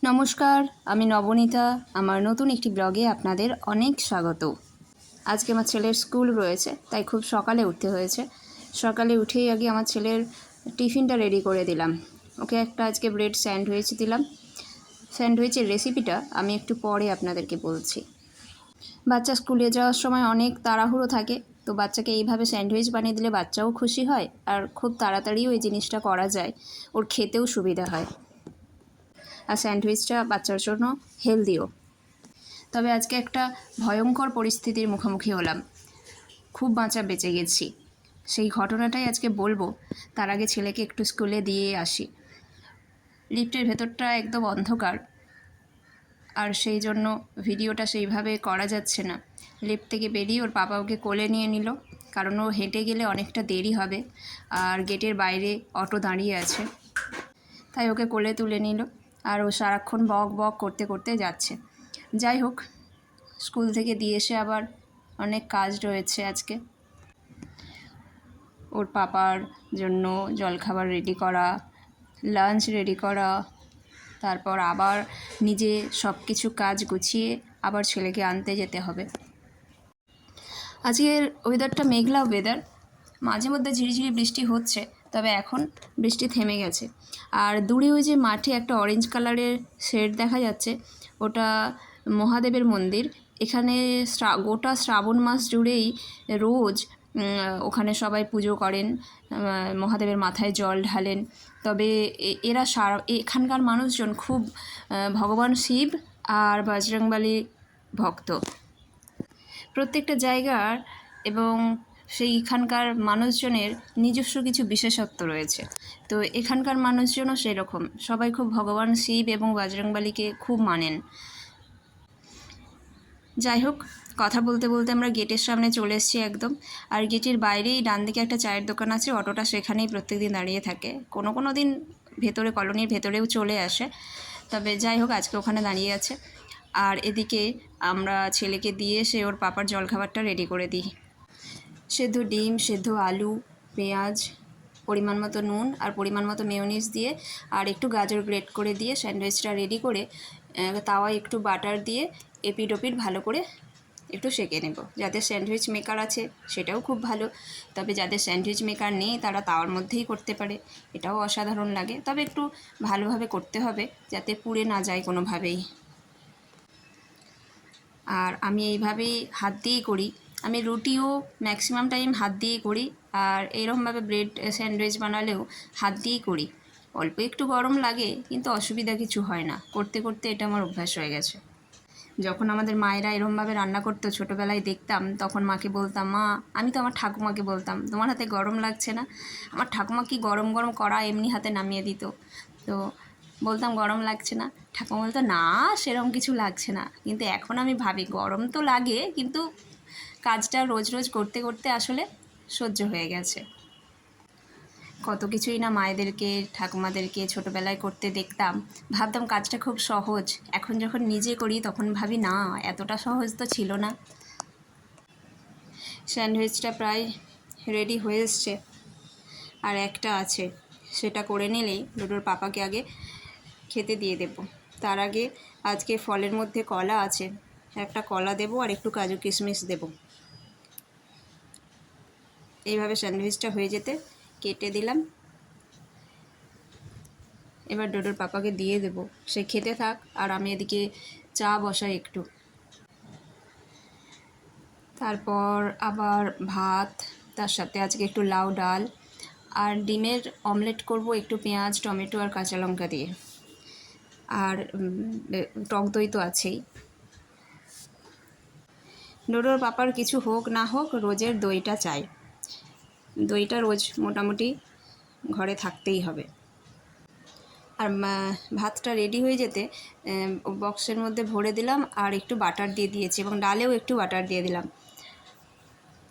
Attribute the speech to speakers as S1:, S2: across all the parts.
S1: নমস্কার, আমি নবনীতা। আমার নতুন একটি ব্লগে আপনাদের অনেক স্বাগত। আজকে আমার ছেলের স্কুল রয়েছে, তাই খুব সকালে উঠতে হয়েছে। সকালে উঠেই আগে আমার ছেলের টিফিনটা রেডি করে দিলাম। ওকে একটা আজকে ব্রেড স্যান্ডউইচ দিলাম। স্যান্ডউইচের রেসিপিটা আমি একটু পরে আপনাদেরকে বলছি। বাচ্চা স্কুলে যাওয়ার সময় অনেক তাড়াহুড়ো থাকে, তো বাচ্চাকে এইভাবে স্যান্ডউইচ বানিয়ে দিলে বাচ্চাও খুশি হয়, আর খুব তাড়াতাড়িও এই জিনিসটা করা যায়, ওর খেতেও সুবিধা হয়। আর স্যান্ডউইচটা বাচ্চার জন্য হেলদিও। তবে আজকে একটা ভয়ঙ্কর পরিস্থিতির মুখোমুখি হলাম, খুব বাঁচা বেঁচে গেছি। সেই ঘটনাটাই আজকে বলবো। তার আগে ছেলেকে একটু স্কুলে দিয়ে আসি। লিফটের ভেতরটা একদম অন্ধকার, আর সেই জন্য ভিডিওটা সেইভাবে করা যাচ্ছে না। লিফট থেকে বেরিয়ে ওর বাবা ওকে কোলে নিয়ে নিল, কারণ ও হেঁটে গেলে অনেকটা দেরি হবে, আর গেটের বাইরে অটো দাঁড়িয়ে আছে, তাই ওকে কোলে তুলে নিল। আর ও সারাক্ষণ বক বক করতে করতে যাচ্ছে। যাই হোক, স্কুল থেকে দিয়ে এসে আবার অনেক কাজ রয়েছে আজকে। ওর পাপার জন্য জলখাবার রেডি করা, লাঞ্চ রেডি করা, তারপর আবার নিজে সব কিছু কাজ গুছিয়ে আবার ছেলেকে আনতে যেতে হবে। আজকের ওয়েদারটা মেঘলা ওয়েদার, মাঝে মধ্যে ঝিরিঝিরি বৃষ্টি হচ্ছে, তবে এখন বৃষ্টি থেমে গেছে। আর দূরে ওই যে মাঠে একটা অরেঞ্জ কালারের শেড দেখা যাচ্ছে, ওটা মহাদেবের মন্দির। এখানে গোটা শ্রাবণ মাস জুড়েই রোজ ওখানে সবাই পুজো করেন, মহাদেবের মাথায় জল ঢালেন। তবে এরা এখানকার মানুষজন খুব ভগবান শিব আর বজরংবলী ভক্ত। প্রত্যেকটা জায়গার এবং সেইখানকার মানুষজনের নিজস্ব কিছু বিশেষত্ব রয়েছে। তো এখানকার মানুষজনও সেরকম, সবাই খুব ভগবান শিব এবং বজরংবলীকে খুব মানেন। যাই হোক, কথা বলতে বলতে আমরা গেটের সামনে চলে এসেছি একদম। আর গেটের বাইরেই ডান দিকে একটা চায়ের দোকান আছে, অটোটা সেখানেই প্রত্যেকদিন দাঁড়িয়ে থাকে। কোনো দিন ভেতরে, কলোনির ভেতরেও চলে আসে, তবে যাই হোক আজকে ওখানে দাঁড়িয়ে আছে। আর এদিকে আমরা ছেলেকে দিয়ে এসে ওর পাপার জলখাবারটা রেডি করে দিই। সেদ্ধ ডিম, সেদ্ধ আলু, পেঁয়াজ, পরিমাণ মতো নুন আর পরিমাণ মতো মেয়োনিজ দিয়ে আর একটু গাজর গ্রেট করে দিয়ে স্যান্ডউইচটা রেডি করে তাওয়ায় একটু বাটার দিয়ে এপিট ওপিট ভালো করে একটু সেঁকে নেব। যাদের স্যান্ডউইচ মেকার আছে সেটাও খুব ভালো, তবে যাদের স্যান্ডউইচ মেকার নেই তারা তাওয়ার মধ্যেই করতে পারে, এটাও অসাধারণ লাগে। তবে একটু ভালোভাবে করতে হবে যাতে পুড়ে না যায় কোনোভাবেই। আর আমি এইভাবেই হাত দিয়েই করি। আমি রুটিও ম্যাক্সিমাম টাইম হাত দিয়েই করি, আর এরকমভাবে ব্রেড স্যান্ডউইচ বানালেও হাত দিয়েই করি। অল্প একটু গরম লাগে, কিন্তু অসুবিধা কিছু হয় না, করতে করতে এটা আমার অভ্যাস হয়ে গেছে। যখন আমাদের মায়েরা এরকমভাবে রান্না করতো ছোটোবেলায় দেখতাম, তখন মাকে বলতাম, মা, আমি তো আমার ঠাকুমাকে বলতাম, তোমার হাতে গরম লাগছে না? আমার ঠাকুমা কি গরম গরম কড়া এমনি হাতে নামিয়ে দিত, তো বলতাম গরম লাগছে না, ঠাকুমা বলতো না সেরকম কিছু লাগছে না। কিন্তু এখন আমি ভাবি গরম তো লাগে, কিন্তু কাজটা রোজ রোজ করতে করতে আসলে সহ্য হয়ে গেছে। কত কিছুই না মায়েদেরকে, ঠাকুমাদেরকে ছোটোবেলায় করতে দেখতাম, ভাবতাম কাজটা খুব সহজ। এখন যখন নিজে করি তখন ভাবি না, এতটা সহজ তো ছিল না। স্যান্ডউইচটা প্রায় রেডি হয়ে এসছে, আর একটা আছে, সেটা করে নিলেই ডোডোর পাপাকে আগে খেতে দিয়ে দেব। তার আগে আজকে ফলের মধ্যে কলা আছে, একটা কলা দেবো আর একটু কাজু কিশমিশ দেব। এইভাবে স্যান্ডউইচটা হয়ে যেতে কেটে দিলাম। এবার ডোডোর পাপাকে দিয়ে দেব, সে খেতে থাক আর আমি এদিকে চা বসাই একটু। তারপর আবার ভাত, তার সাথে আজকে একটু লাউ ডাল আর ডিমের অমলেট করব একটু পেঁয়াজ, টমেটো আর কাঁচা লঙ্কা দিয়ে। আর টক দই তো আছেই। ডোডোর পাপার কিছু হোক না হোক রোজের দইটা চাই, দইটা রোজ মোটামুটি ঘরে থাকতেই হবে। আর ভাতটা রেডি হয়ে যেতে বক্সের মধ্যে ভরে দিলাম, আর একটু বাটার দিয়ে দিয়েছি এবং ডালেও একটু বাটার দিয়ে দিলাম,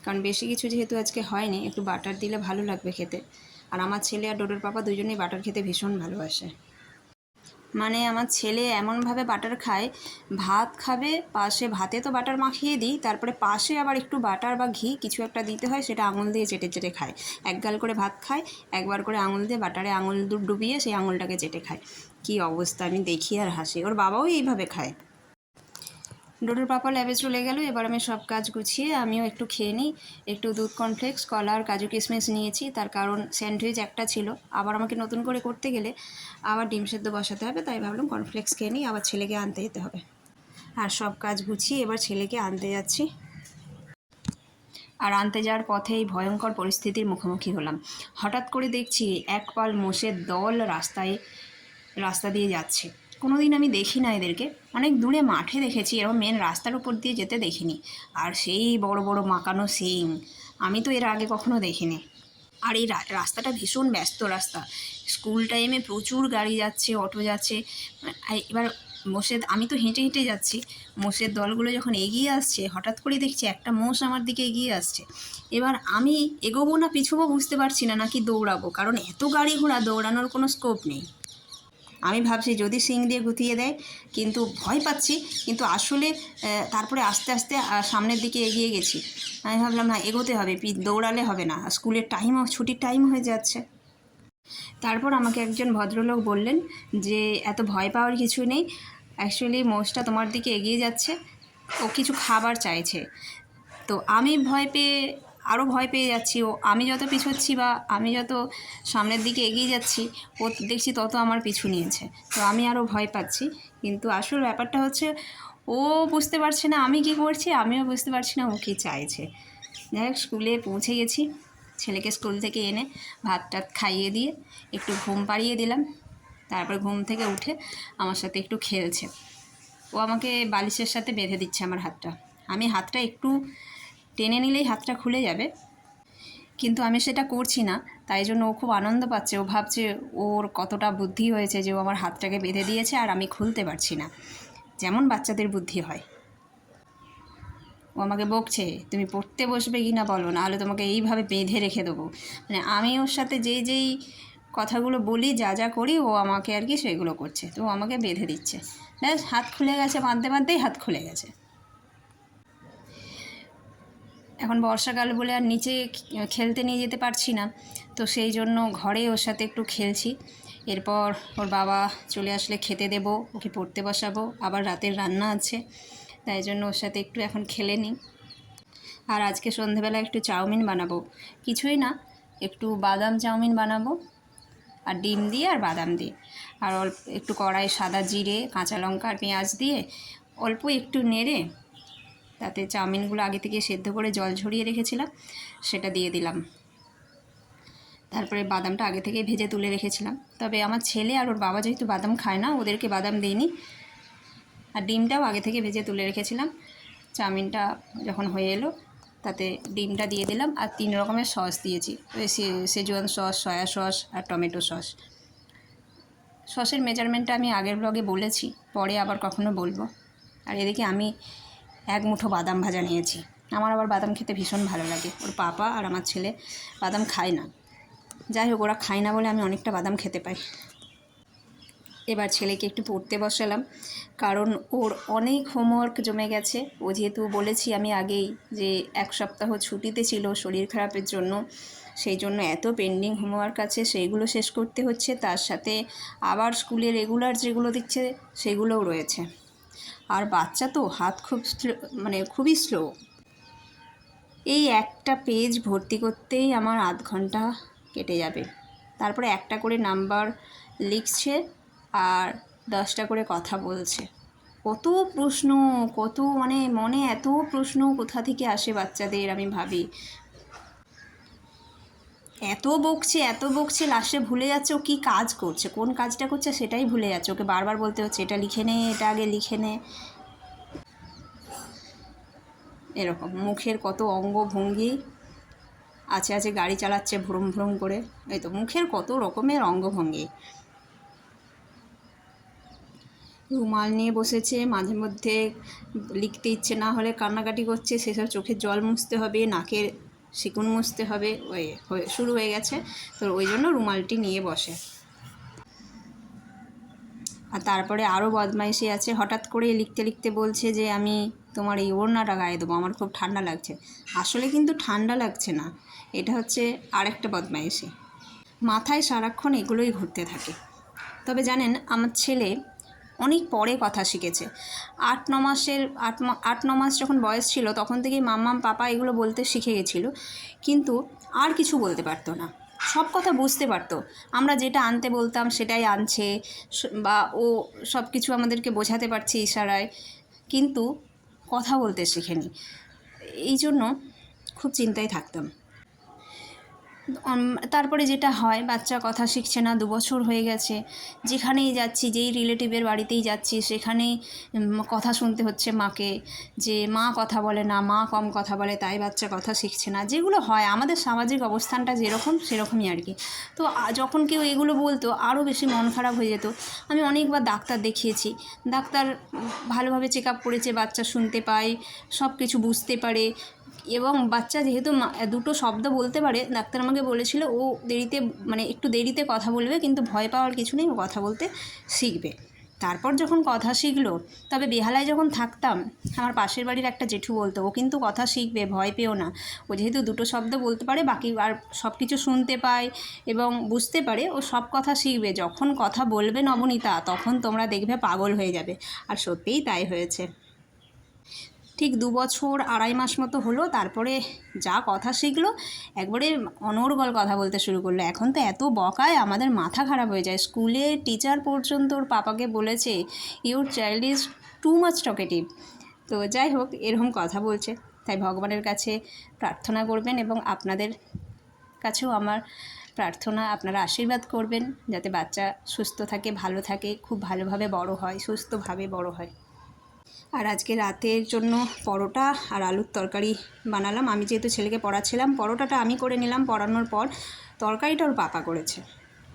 S1: কারণ বেশি কিছু যেহেতু আজকে হয়নি, একটু বাটার দিলে ভালো লাগবে খেতে। আর আমার ছেলে আর ডোডোর পাপা দুজনেই বাটার খেতে ভীষণ ভালোবাসে। মানে আমার ছেলে এমনভাবে বাটার খায়, ভাত খাবে পাশে, ভাতে তো বাটার মাখিয়ে দিই, তারপরে পাশে আবার একটু বাটার বা ঘি কিছু একটা দিতে হয়, সেটা আঙুল দিয়ে চেটে চেটে খায়। এক গাল করে ভাত খায়, একবার করে আঙুল দিয়ে বাটারে আঙুল ডুবিয়ে সেই আঙুলটাকে চেটে খায়। কী অবস্থা, আমি দেখি আর হাসি। ওর বাবাও এইভাবে খায়। ডোডোর পাপা ল্যাবে চলে গেল, এবার আমি সব কাজ গুছিয়ে আমিও একটু খেয়ে নিই। একটু দুধ কর্নফ্লেক্স, কলা আর কাজু কিশমিশ নিয়েছি, তার কারণ স্যান্ডউইচ একটা ছিল, আবার আমাকে নতুন করে করতে গেলে আবার ডিম সেদ্ধ বসাতে হবে, তাই ভাবলাম কর্নফ্লেক্স খেয়ে নিই, আবার ছেলেকে আনতে যেতে হবে। আর সব কাজ গুছিয়ে এবার ছেলেকে আনতে যাচ্ছি। আর আনতে যাওয়ার পথে এই ভয়ঙ্কর পরিস্থিতির মুখোমুখি হলাম। হঠাৎ করে দেখছি এক পাল মোষের দল রাস্তা দিয়ে যাচ্ছে। কোনো দিন আমি দেখি না এদেরকে, অনেক দূরে মাঠে দেখেছি, এরকম মেন রাস্তার উপর দিয়ে যেতে দেখিনি। আর সেই বড় বড় মাকানো শিং, আমি তো এর আগে কখনো দেখিনি। আর এই রাস্তাটা ভীষণ ব্যস্ত রাস্তা, স্কুল টাইমে প্রচুর গাড়ি যাচ্ছে, অটো যাচ্ছে। এবার আমি তো হেঁটে হেঁটে যাচ্ছি, মোষের দলগুলো যখন এগিয়ে আসছে, হঠাৎ করে দেখছি একটা মোষ আমার দিকে এগিয়ে আসছে। এবার আমি এগোবো না পিছুবো বুঝতে পারছি না, নাকি দৌড়াবো, কারণ এত গাড়ি ঘোড়া, দৌড়ানোর কোনো স্কোপ নেই। আমি ভাবছি যদি শিং দিয়ে গুতিয়ে দেয়, কিন্তু ভয় পাচ্ছি। কিন্তু আসলে তারপরে আস্তে আস্তে সামনের দিকে এগিয়ে গেছি। আমি ভাবলাম না, এগোতে হবে, দৌড়ালে হবে না, স্কুলের টাইমও, ছুটির টাইম হয়ে যাচ্ছে। তারপর আমাকে একজন ভদ্রলোক বললেন যে এত ভয় পাওয়ার কিছু নেই, অ্যাকচুয়ালি মোষটা তোমার দিকে এগিয়ে যাচ্ছে, ও কিছু খাবার চাইছে। তো আমি আরও ভয় পেয়ে যাচ্ছি। আমি যত পিছোচ্ছি বা আমি যত সামনের দিকে এগিয়ে যাচ্ছি, ও দেখছি তত আমার পিছু নিয়েছে। তো আমি আরও ভয় পাচ্ছি। কিন্তু আসল ব্যাপারটা হচ্ছে, ও বুঝতে পারছে না আমি কী করছি, আমিও বুঝতে পারছি না ও কী চাইছে। যাই হোক, স্কুলে পৌঁছে গেছি। ছেলেকে স্কুল থেকে এনে ভাত টাত খাইয়ে দিয়ে একটু ঘুম পাড়িয়ে দিলাম। তারপর ঘুম থেকে উঠে আমার সাথে একটু খেলছে। ও আমাকে বালিশের সাথে বেঁধে দিচ্ছে আমার হাতটা। আমি হাতটা একটু টেনে নিলেই হাতটা খুলে যাবে, কিন্তু আমি সেটা করছি না। তাই জন্য ও খুব আনন্দ পাচ্ছে, ও ভাবছে ওর কতটা বুদ্ধি হয়েছে যে ও আমার হাতটাকে বেঁধে দিয়েছে আর আমি খুলতে পারছি না, যেমন বাচ্চাদের বুদ্ধি হয়। ও আমাকে বকছে, তুমি পড়তে বসবে কি না বলো, নাহলে তোমাকে এইভাবে বেঁধে রেখে দেবো। মানে আমি ওর সাথে যেই কথাগুলো বলি, যা যা করি, ও আমাকে আর কি সেগুলো করছে। তো ও আমাকে বেঁধে দিচ্ছে, ব্যাস হাত খুলে গেছে, বাঁধতে বাঁধতেই হাত খুলে গেছে। এখন বর্ষাকাল বলে আর নিচে খেলতে নিয়ে যেতে পারছি না, তো সেই জন্য ঘরে ওর সাথে একটু খেলছি। এরপর ওর বাবা চলে আসলে খেতে দেব, ওকে পড়তে বসাবো, আবার রাতের রান্না আছে, তাই জন্য ওর সাথে একটু এখন খেলে নিই। আর আজকে সন্ধেবেলা একটু চাউমিন বানাবো, কিছুই না, একটু বাদাম চাউমিন বানাবো, আর ডিম দিয়ে আর বাদাম দিয়ে, আর অল্প একটু কড়াই সাদা জিরে, কাঁচা লঙ্কা আর পেঁয়াজ দিয়ে অল্প একটু নেড়ে, তাতে চাউমিনগুলো আগে থেকে সেদ্ধ করে জল ঝরিয়ে রেখেছিলাম সেটা দিয়ে দিলাম। তারপরে বাদামটা আগে থেকে ভেজে তুলে রেখেছিলাম, তবে আমার ছেলে আর ওর বাবা যেহেতু বাদাম খায় না, ওদেরকে বাদাম দিইনি। আর ডিমটাও আগে থেকে ভেজে তুলে রেখেছিলাম। চাউমিনটা যখন হয়ে এলো, তাতে ডিমটা দিয়ে দিলাম, আর 3 রকমের সস দিয়েছি, ওই সেজওয়ান সস, সয়া সস আর টমেটো সস। সসের মেজারমেন্টটা আমি আগের ব্লগে বলেছি, পরে আবার কখনো বলবো। আর এদিকে আমি এক মুঠো বাদাম ভাজা নিয়েছি। আমার আবার বাদাম খেতে ভীষণ ভালো লাগে। ওর পাপা আর আমার ছেলে বাদাম খায় না, যাই হোক ওরা খায় না বলে আমি অনেকটা বাদাম খেতে পাই। এবার ছেলেকে একটু পড়তে বসালাম, কারণ ওর অনেক হোমওয়ার্ক জমে গেছে। ও যেহেতু বলেছি আমি আগেই যে 1 সপ্তাহ ছুটিতে ছিল শরীর খারাপের জন্য, সেই জন্য এত পেন্ডিং হোমওয়ার্ক আছে, সেইগুলো শেষ করতে হচ্ছে, তার সাথে আবার স্কুলে রেগুলার যেগুলো দিচ্ছে সেগুলোও রয়েছে। আর বাচ্চা তো হাত খুব খুবই স্লো। এই একটা পেজ ভর্তি করতেই আমার আধ ঘন্টা কেটে যাবে। তারপরে একটা করে নাম্বার লিখছে আর 10টা করে কথা বলছে। কত প্রশ্ন, কত মনে এত প্রশ্ন কোথা থেকে আসে বাচ্চাদের, আমি ভাবি। এত বকছে লাস্টে ভুলে যাচ্ছে ও কী কাজ করছে, কোন কাজটা করছে সেটাই ভুলে যাচ্ছে। ওকে বারবার বলতে হচ্ছে এটা লিখে নে, এটা আগে লিখে নে। এরকম মুখের কত অঙ্গভঙ্গি আছে গাড়ি চালাচ্ছে ভ্রুম ভ্রুম করে, এই তো মুখের কত রকমের অঙ্গভঙ্গি। রুমাল নিয়ে বসেছে, মাঝে মধ্যে লিখতে ইচ্ছে না হলে কান্নাকাটি করছে, সেসব চোখের জল মুছতে হবে, নাকের শিকুন মুছতে হবে, শুরু হয়ে গেছে। তো ওই জন্য রুমালটি নিয়ে বসে। আর তারপরে আরও বদমাইশি আছে, হঠাৎ করে লিখতে লিখতে বলছে যে আমি তোমার এই ওড়নাটা গায়ে দেবো, আমার খুব ঠান্ডা লাগছে। আসলে কিন্তু ঠান্ডা লাগছে না, এটা হচ্ছে আরেকটা বদমাইশি। মাথায় সারাক্ষণ এগুলোই ঘুরতে থাকে। তবে জানেন, আমার ছেলে অনেক পরে কথা শিখেছে। 8-9 মাস যখন বয়স ছিল তখন থেকেই মাম্মাম পাপা এগুলো বলতে শিখে গেছিলো, কিন্তু আর কিছু বলতে পারতো না। সব কথা বুঝতে পারতো, আমরা যেটা আনতে বলতাম সেটাই আনছে, বা ও সব কিছু আমাদেরকে বোঝাতে পারছে ইশারায়, কিন্তু কথা বলতে শেখেনি। এই জন্য খুব চিন্তায় থাকতাম। তারপরে যেটা হয়, বাচ্চা কথা শিখছে না, 2 বছর হয়ে গেছে, যেখানেই যাচ্ছি, যেই রিলেটিভের বাড়িতেই যাচ্ছি সেখানেই কথা শুনতে হচ্ছে মাকে, যে মা কথা বলে না, মা কম কথা বলে, তাই বাচ্চা কথা শিখছে না। যেগুলো হয়, আমাদের সামাজিক অবস্থানটা যেরকম সেরকমই আর কি। তো যখন কেউ এগুলো বলতো আরও বেশি মন খারাপ হয়ে যেত। আমি অনেকবার ডাক্তার দেখিয়েছি, ডাক্তার ভালোভাবে চেক আপ করেছে, বাচ্চা শুনতে পায়, সব কিছু বুঝতে পারে, এবং বাচ্চা যেহেতু দুটো শব্দ বলতে পারে, ডাক্তার আমাকে বলেছিল ও দেরিতে, মানে একটু দেরিতে কথা বলবে, কিন্তু ভয় পাওয়ার কিছু নেই, ও কথা বলতে শিখবে। তারপর যখন কথা শিখলো, তবে বেহালায় যখন থাকতাম, আমার পাশের বাড়ির একটা জেঠু বলতো ও কিন্তু কথা শিখবে, ভয় পেও না, ও যেহেতু দুটো শব্দ বলতে পারে, বাকি আর সব কিছু শুনতে পায় এবং বুঝতে পারে, ও সব কথা শিখবে। যখন কথা বলবে নবনীতা, তখন তোমরা দেখবে পাগল হয়ে যাবে। আর সত্যিই তাই হয়েছে। ঠিক 2 বছর 2.5 মাস মতো হলো, তারপরে যা কথা শিখলো, একবারে অনর্গল কথা বলতে শুরু করলো। এখন তো এত বকায় আমাদের মাথা খারাপ হয়ে যায়। স্কুলে টিচার পর্যন্ত ওর পাপাকে বলেছে, your child is too much talkative. তো যাই হোক, এরকম কথা বলছে। তাই ভগবানের কাছে প্রার্থনা করবেন, এবং আপনাদের কাছেও আমার প্রার্থনা, আপনারা আশীর্বাদ করবেন যাতে বাচ্চা সুস্থ থাকে, ভালো থাকে, খুব ভালোভাবে বড় হয়, সুস্থভাবে বড় হয়। আর আজকে রাতের জন্য পরোটা আর আলুর তরকারি বানালাম। আমি যেহেতু ছেলেকে পড়াচ্ছিলাম, পরোটাটা আমি করে নিলাম, পড়ানোর পর তরকারিটা ওর পাপা করেছে।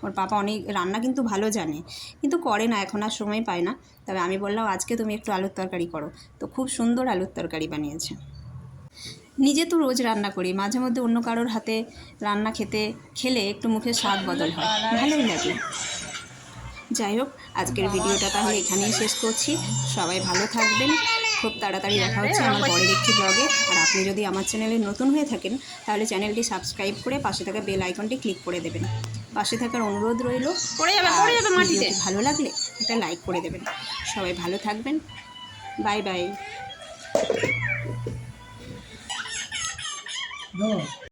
S1: ওর পাপা অনেক রান্না কিন্তু ভালো জানে, কিন্তু করে না, এখন আর সময় পায় না। তবে আমি বললাম আজকে তুমি একটু আলুর তরকারি করো, তো খুব সুন্দর আলুর তরকারি বানিয়েছে। নিজে তো রোজ রান্না করি, মাঝে মধ্যে অন্য কারোর হাতে রান্না খেলে একটু মুখের স্বাদ বদল হয়, ভালোই লাগে। যাই হোক, আজকের ভিডিওটা তাহলে এখানেই শেষ করছি। সবাই ভালো থাকবেন, খুব তাড়াতাড়ি দেখা হচ্ছে আমার পরের একটি ব্লগে। আর আপনি যদি আমার চ্যানেলে নতুন হয়ে থাকেন, তাহলে চ্যানেলটি সাবস্ক্রাইব করে পাশে থাকা বেল আইকনটি ক্লিক করে দেবেন। পাশে থাকার অনুরোধ রইল। ভিডিওটি ভালো লাগলে একটা লাইক করে দেবেন। সবাই ভালো থাকবেন, বাই বাই।